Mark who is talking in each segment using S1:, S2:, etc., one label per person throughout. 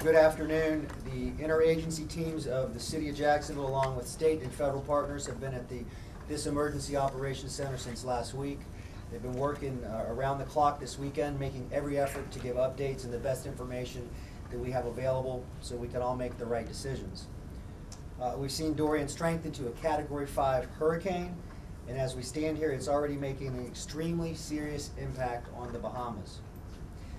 S1: Good afternoon. The interagency teams of the City of Jacksonville, along with state and federal partners, have been at this Emergency Operations Center since last week. They've been working around the clock this weekend, making every effort to give updates and the best information that we have available so we can all make the right decisions. We've seen Dorian strengthen to a Category 5 hurricane, and as we stand here, it's already making an extremely serious impact on the Bahamas.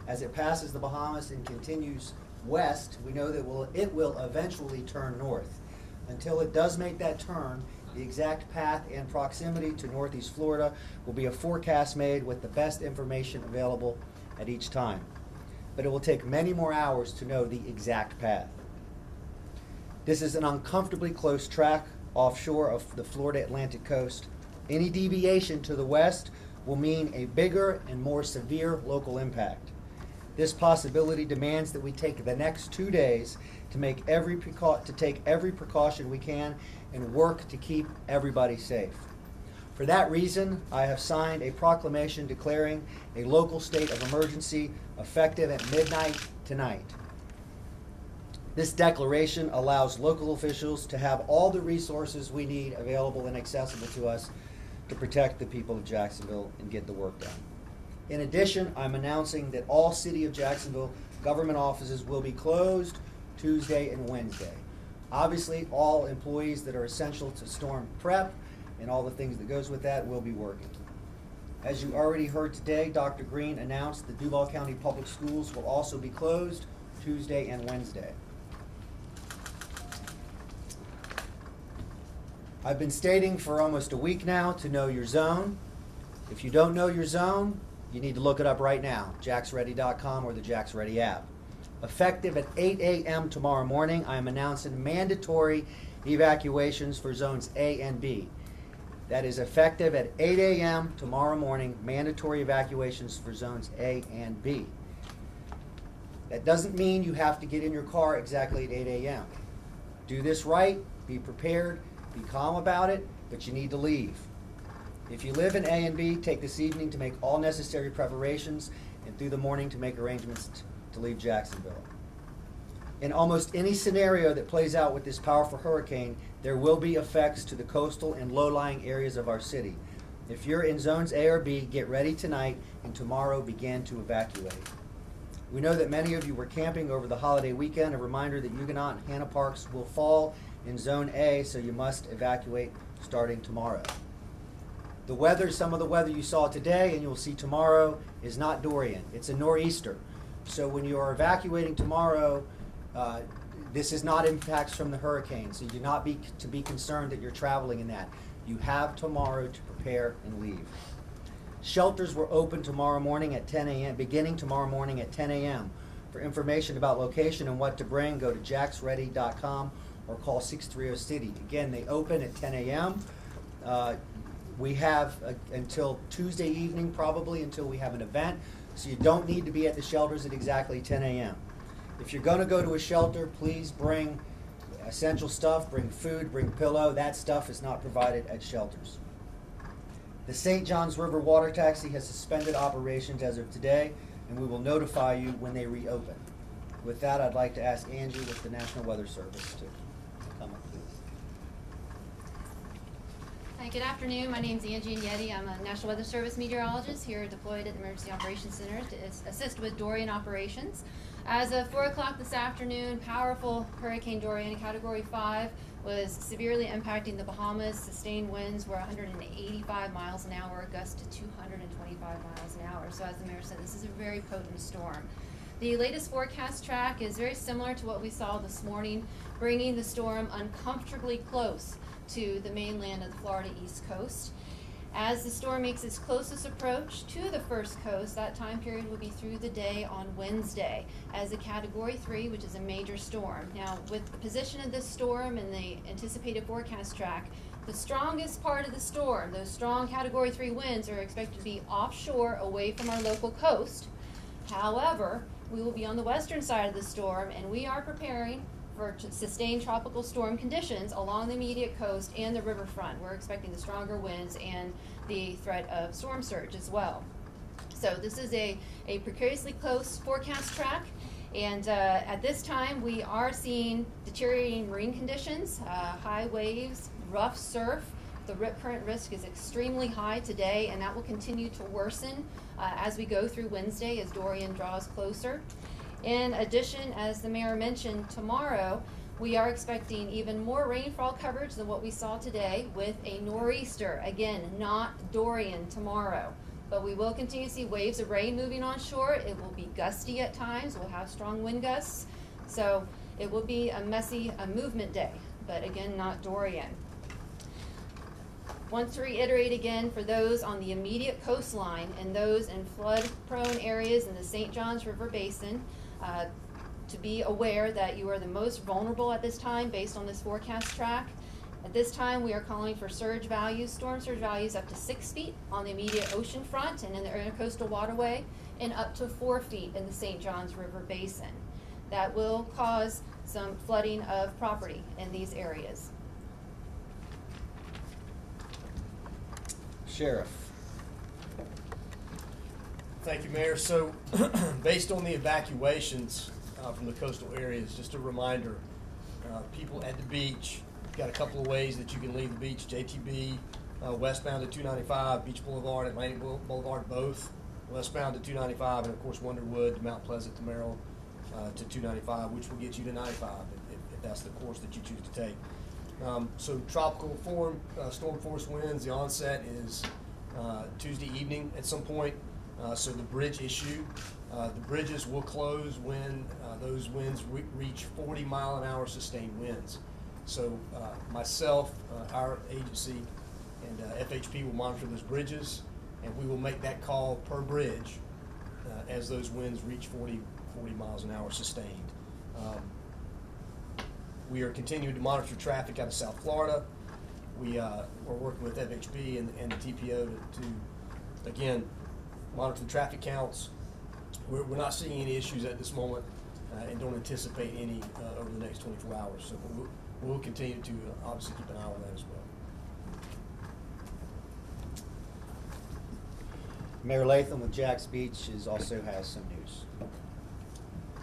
S1: As it passes the Bahamas and continues west, we know that it will eventually turn north. Until it does make that turn, the exact path and proximity to northeast Florida will be a forecast made with the best information available at each time. But it will take many more hours to know the exact path. This is an uncomfortably close track offshore of the Florida Atlantic coast. Any deviation to the west will mean a bigger and more severe local impact. This possibility demands that we take the next 2 days to take every precaution we can and work to keep everybody safe. For that reason, I have signed a proclamation declaring a local state of emergency effective at midnight tonight. This declaration allows local officials to have all the resources we need available and accessible to us to protect the people of Jacksonville and get the work done. In addition, I'm announcing that all City of Jacksonville government offices will be closed Tuesday and Wednesday. Obviously, all employees that are essential to storm prep and all the things that goes with that will be working. As you already heard today, Dr. Green announced the Duval County Public Schools will also be closed Tuesday and Wednesday. I've been stating for almost a week now to know your zone. If you don't know your zone, you need to look it up right now, jacksready.com or the JacksReady app. Effective at 8 a.m. tomorrow morning, I am announcing mandatory evacuations for zones A and B. That is effective at 8 a.m. tomorrow morning, mandatory evacuations for zones A and B. That doesn't mean you have to get in your car exactly at 8 a.m. Do this right, be prepared, be calm about it, but you need to leave. If you live in A and B, take this evening to make all necessary preparations and through the morning to make arrangements to leave Jacksonville. In almost any scenario that plays out with this powerful hurricane, there will be effects to the coastal and low-lying areas of our city. If you're in zones A or B, get ready tonight and tomorrow begin to evacuate. We know that many of you were camping over the holiday weekend. A reminder that Huguenot and Hannah Parks will fall in zone A, so you must evacuate starting tomorrow. The weather, some of the weather you saw today and you'll see tomorrow is not Dorian. It's a nor'easter. So when you are evacuating tomorrow, this is not impacts from the hurricane. So you do not be concerned that you're traveling in that. You have tomorrow to prepare and leave. Shelters will open tomorrow morning at 10 a.m., beginning tomorrow morning at 10 a.m. For information about location and what to bring, go to jacksready.com or call 630-CITY. Again, they open at 10 a.m. We have until Tuesday evening, probably, until we have an event. So you don't need to be at the shelters at exactly 10 a.m. If you're going to go to a shelter, please bring essential stuff, bring food, bring pillow. That stuff is not provided at shelters. The St. Johns River Water Taxi has suspended operations as of today, and we will notify you when they reopen. With that, I'd like to ask Angie with the National Weather Service to come up, please.
S2: Hi, good afternoon. My name is Angie Inietti. I'm a National Weather Service meteorologist here deployed at the Emergency Operations Center to assist with Dorian operations. As of 4 o'clock this afternoon, powerful Hurricane Dorian, Category 5, was severely impacting the Bahamas. Sustained winds were 185 miles an hour, gusts to 225 miles an hour. So as the mayor said, this is a very potent storm. The latest forecast track is very similar to what we saw this morning, bringing the storm uncomfortably close to the mainland of the Florida East Coast. As the storm makes its closest approach to the first coast, that time period will be through the day on Wednesday as a Category 3, which is a major storm. Now, with the position of this storm and the anticipated forecast track, the strongest part of the storm, those strong Category 3 winds, are expected to be offshore away from our local coast. However, we will be on the western side of the storm, and we are preparing for sustained tropical storm conditions along the immediate coast and the riverfront. We're expecting the stronger winds and the threat of storm surge as well. So this is a precariously close forecast track, And at this time, we are seeing deteriorating marine conditions, high waves, rough surf. The rip current risk is extremely high today, and that will continue to worsen as we go through Wednesday as Dorian draws closer. In addition, as the mayor mentioned, tomorrow we are expecting even more rainfall coverage than what we saw today with a nor'easter. Again, not Dorian tomorrow, but we will continue to see waves of rain moving on shore. It will be gusty at times. We'll have strong wind gusts. So it will be a messy movement day, but again, not Dorian. Want to reiterate again for those on the immediate coastline and those in flood-prone areas in the St. Johns River Basin, to be aware that you are the most vulnerable at this time based on this forecast track. At this time, we are calling for surge values, storm surge values up to 6 feet on the immediate ocean front and in the intercoastal waterway, and up to 4 feet in the St. Johns River Basin. That will cause some flooding of property in these areas.
S1: Sheriff.
S3: Thank you, Mayor. So, based on the evacuations from the coastal areas, just a reminder, people at the beach, got a couple of ways that you can leave the beach. JTB, westbound to 295, Beach Boulevard, Atlantic Boulevard, both. Westbound to 295, and of course Wonderwood to Mount Pleasant to Merrill to 295, which will get you to 95 if that's the course that you choose to take. So tropical storm force winds, the onset is Tuesday evening at some point. So the bridge issue, the bridges will close when those winds reach 40-mile-an-hour sustained winds. So myself, our agency, and FHP will monitor those bridges, and we will make that call per bridge as those winds reach 40 miles an hour sustained. We are continuing to monitor traffic out of South Florida. We are working with FHP and the TPO to again, monitor the traffic counts. We're not seeing any issues at this moment and don't anticipate any over the next 24 hours. So we'll continue to obviously keep an eye on that as well.
S1: Mayor Latham with Jax Beach also has some news.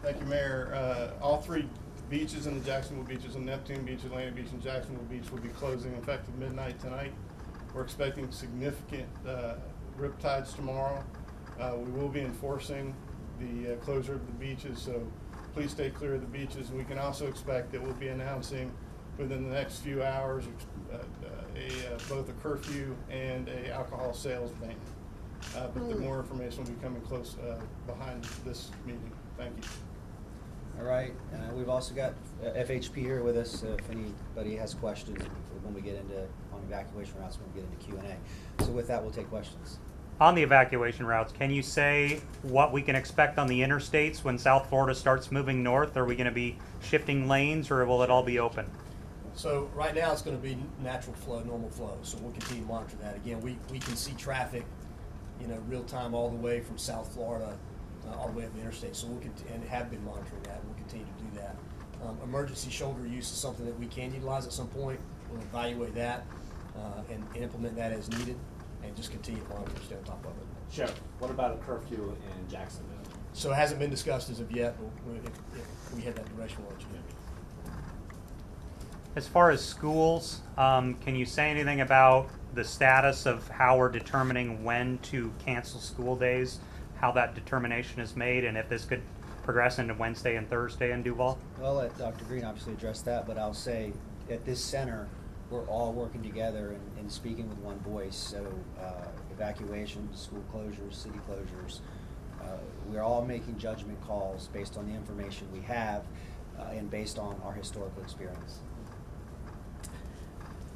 S4: Thank you, Mayor. All three beaches in the Jacksonville Beaches, and Neptune Beach, Atlantic Beach, and Jacksonville Beach will be closing effective midnight tonight. We're expecting significant riptides tomorrow. We will be enforcing the closure of the beaches, so please stay clear of the beaches. And we can also expect that we'll be announcing within the next few hours both a curfew and a alcohol sales ban. But the more information will be coming close behind this meeting. Thank you.
S1: All right, we've also got FHP here with us if anybody has questions when we get into on evacuation routes, when we get into Q&A. So with that, we'll take questions.
S5: On the evacuation routes, can you say what we can expect on the interstates when South Florida starts moving north? Are we going to be shifting lanes, or will it all be open?
S3: So right now it's going to be natural flow, normal flow. So we'll continue to monitor that. Again, we can see traffic, real time all the way from South Florida all the way up the interstate. So we'll and have been monitoring that. We'll continue to do that. Emergency shoulder use is something that we can utilize at some point. We'll evaluate that and implement that as needed, and just continue to monitor and stay on top of it.
S6: Sheriff, what about a curfew in Jacksonville?
S3: So it hasn't been discussed as of yet, but if we head that direction, we'll let you know.
S5: As far as schools, can you say anything about the status of how we're determining when to cancel school days, how that determination is made, and if this could progress into Wednesday and Thursday in Duval?
S1: I'll let Dr. Green obviously address that, but I'll say at this center, we're all working together and speaking with one voice. So evacuations, school closures, city closures, we're all making judgment calls based on the information we have and based on our historical experience.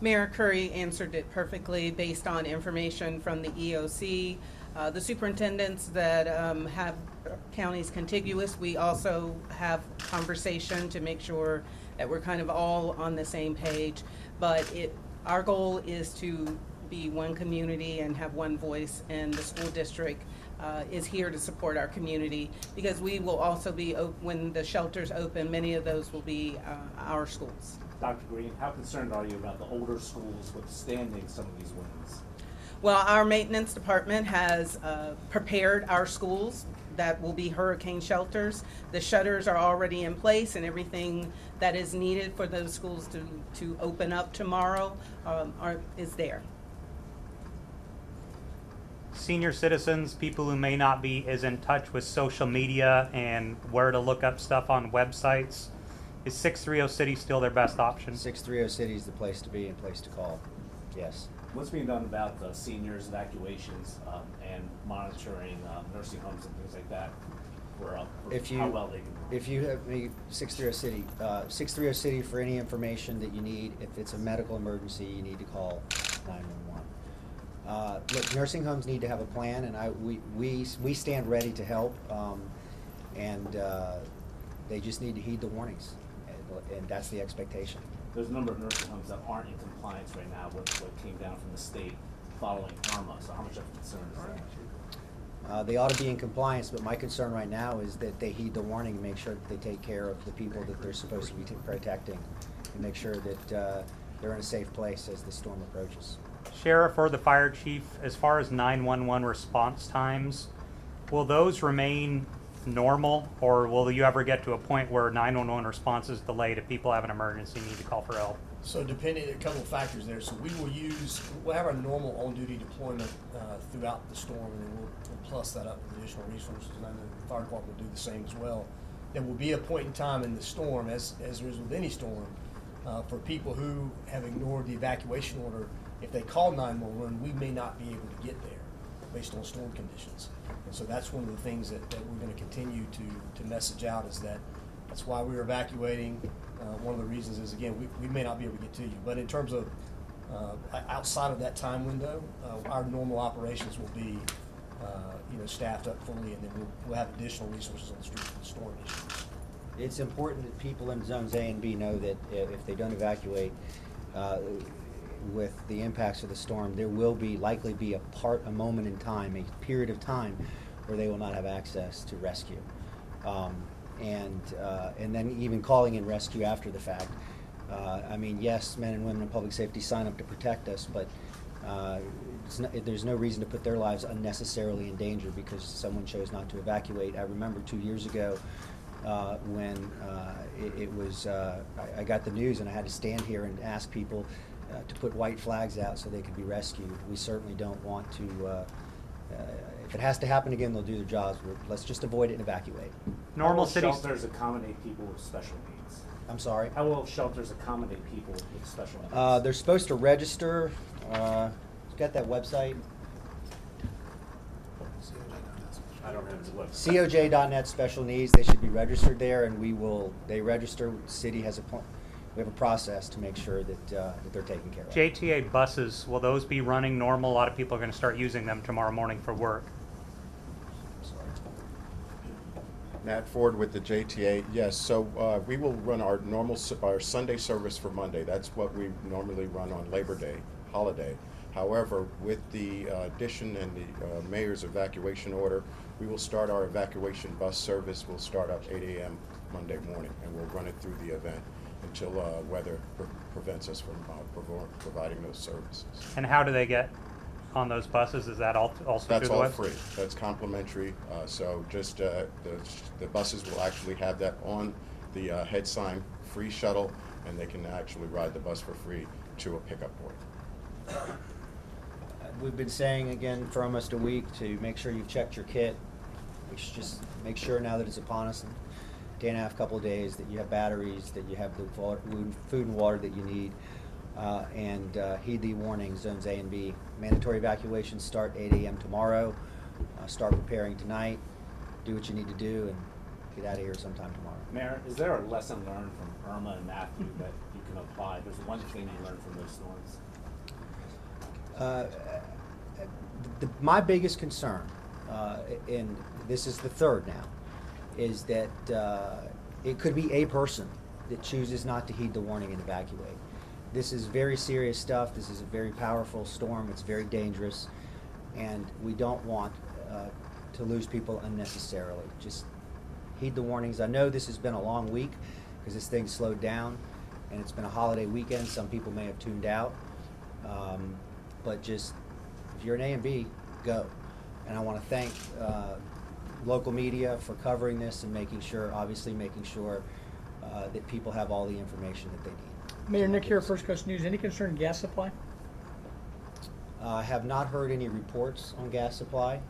S7: Mayor Curry answered it perfectly based on information from the EOC. The superintendents that have counties contiguous, we also have conversation to make sure that we're kind of all on the same page. But our goal is to be one community and have one voice, and the school district is here to support our community, because we will also be, when the shelters open, many of those will be our schools.
S6: Dr. Green, how concerned are you about the older schools withstanding some of these winds?
S7: Well, our maintenance department has prepared our schools that will be hurricane shelters. The shutters are already in place, and everything that is needed for those schools to open up tomorrow is there.
S5: Senior citizens, people who may not be as in touch with social media and where to look up stuff on websites, is 630 City still their best option?
S1: 630 City is the place to be and place to call. Yes.
S6: What's being done about the seniors evacuations and monitoring nursing homes and things like that for how well they can?
S1: If you have 630 City, 630 City for any information that you need. If it's a medical emergency, you need to call 911. Look, nursing homes need to have a plan, and we stand ready to help, and they just need to heed the warnings, and that's the expectation.
S6: There's a number of nursing homes that aren't in compliance right now with what came down from the state following Irma. So how much of a concern is that?
S1: They ought to be in compliance, but my concern right now is that they heed the warning and make sure that they take care of the people that they're supposed to be protecting, and make sure that they're in a safe place as the storm approaches.
S5: Sheriff or the fire chief, as far as 911 response times, will those remain normal, or will you ever get to a point where 911 response is delayed if people have an emergency and need to call for help?
S3: So depending, a couple of factors there. So we'll have our normal on-duty deployment throughout the storm, and then we'll plus that up with additional resources, and I know the fire department will do the same as well. There will be a point in time in the storm, as there is with any storm, for people who have ignored the evacuation order. If they call 911, we may not be able to get there based on storm conditions. And so that's one of the things that we're going to continue to message out, is that's why we're evacuating. One of the reasons is, again, we may not be able to get to you. But in terms of outside of that time window, our normal operations will be staffed up fully, and then we'll have additional resources on the street for the storm issues.
S1: It's important that people in zones A and B know that if they don't evacuate with the impacts of the storm, there will likely be a moment in time, a period of time, where they will not have access to rescue, and then even calling in rescue after the fact. Yes, men and women in public safety sign up to protect us, but there's no reason to put their lives unnecessarily in danger because someone chose not to evacuate. I remember 2 years ago when I got the news and I had to stand here and ask people to put white flags out so they could be rescued. We certainly don't want to, if it has to happen again, they'll do their jobs. Let's just avoid it and evacuate.
S5: Normal
S6: How will
S5: cities.
S6: shelters accommodate people with special needs?
S1: I'm sorry?
S6: How will shelters accommodate people with special needs?
S1: They're supposed to register. Got that website?
S6: I don't have the website.
S1: COJ.net special needs. They should be registered there, and they register. The city has we have a process to make sure that they're taken care of.
S5: JTA buses, will those be running normal? A lot of people are going to start using them tomorrow morning for work.
S8: Matt Ford with the JTA. Yes, so we will run our Sunday service for Monday. That's what we normally run on Labor Day holiday. However, with the addition and the mayor's evacuation order, we will start our evacuation bus service. We'll start up 8 a.m. Monday morning, and we'll run it through the event until weather prevents us from providing those services.
S5: And how do they get on those buses? Is that also
S8: That's
S5: through the
S8: all
S5: website?
S8: free. That's complimentary. So just the buses will actually have that on the head sign, free shuttle, and they can actually ride the bus for free to a pickup point.
S1: We've been saying again for almost a week to make sure you've checked your kit. We should just make sure now that it's upon us, day and a half, couple of days, that you have batteries, that you have the food and water that you need, and heed the warnings, zones A and B. Mandatory evacuations start 8 a.m. tomorrow. Start preparing tonight. Do what you need to do and get out of here sometime tomorrow.
S6: Mayor, is there a lesson learned from Irma and Matthew that you can apply? There's one thing you learned from those storms.
S1: My biggest concern, and this is the third now, is that it could be a person that chooses not to heed the warning and evacuate. This is very serious stuff. This is a very powerful storm. It's very dangerous, and we don't want to lose people unnecessarily. Just heed the warnings. I know this has been a long week because this thing slowed down, and it's been a holiday weekend. Some people may have tuned out. But just, if you're an A and B, go. And I want to thank local media for covering this and making sure, obviously making sure that people have all the information that they need.
S9: Mayor Nick here, First Coast News. Any concern in gas supply?
S1: I have not heard any reports on gas supply.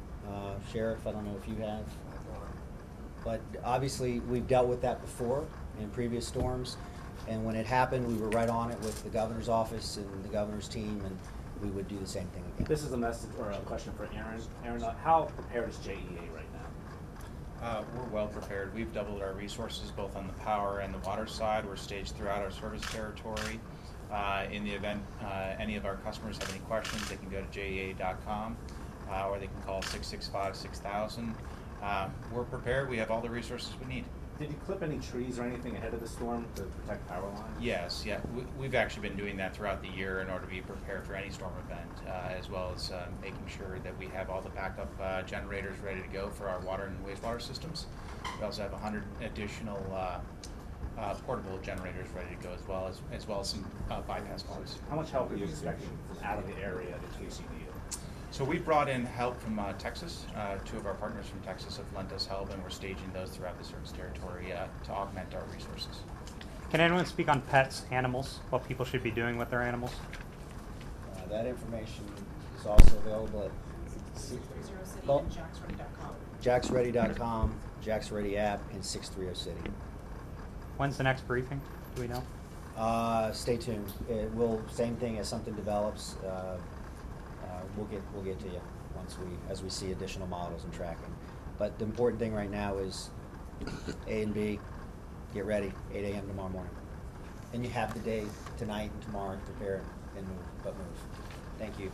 S1: Sheriff, I don't know if you have. But obviously, we've dealt with that before in previous storms. And when it happened, we were right on it with the governor's office and the governor's team, and we would do the same thing again.
S6: This is a message or a question for Aaron. Aaron, how prepared is JEA right now?
S10: We're well prepared. We've doubled our resources both on the power and the water side. We're staged throughout our service territory. In the event any of our customers have any questions, they can go to JEA.com or they can call 665-6000. We're prepared. We have all the resources we need.
S6: Did you clip any trees or anything ahead of the storm to protect power lines?
S10: Yes, yeah. We've actually been doing that throughout the year in order to be prepared for any storm event, as well as making sure that we have all the backup generators ready to go for our water and wastewater systems. We also have 100 additional portable generators ready to go, as well as some bypass parts.
S6: How much help are you expecting from out of the area in case you need it?
S10: So we brought in help from Texas. Two of our partners from Texas have lent us help, and we're staging those throughout the service territory to augment our resources.
S5: Can anyone speak on pets, animals, what people should be doing with their animals?
S1: That information is also available at jacksready.com, JacksReady app, and 630 City.
S5: When's the next briefing? Do we know?
S1: Stay tuned. Same thing as something develops. We'll get to you as we see additional models and tracking. But the important thing right now is A and B. Get ready, 8 a.m. tomorrow morning, and you have the day tonight and tomorrow to prepare and move. Thank you.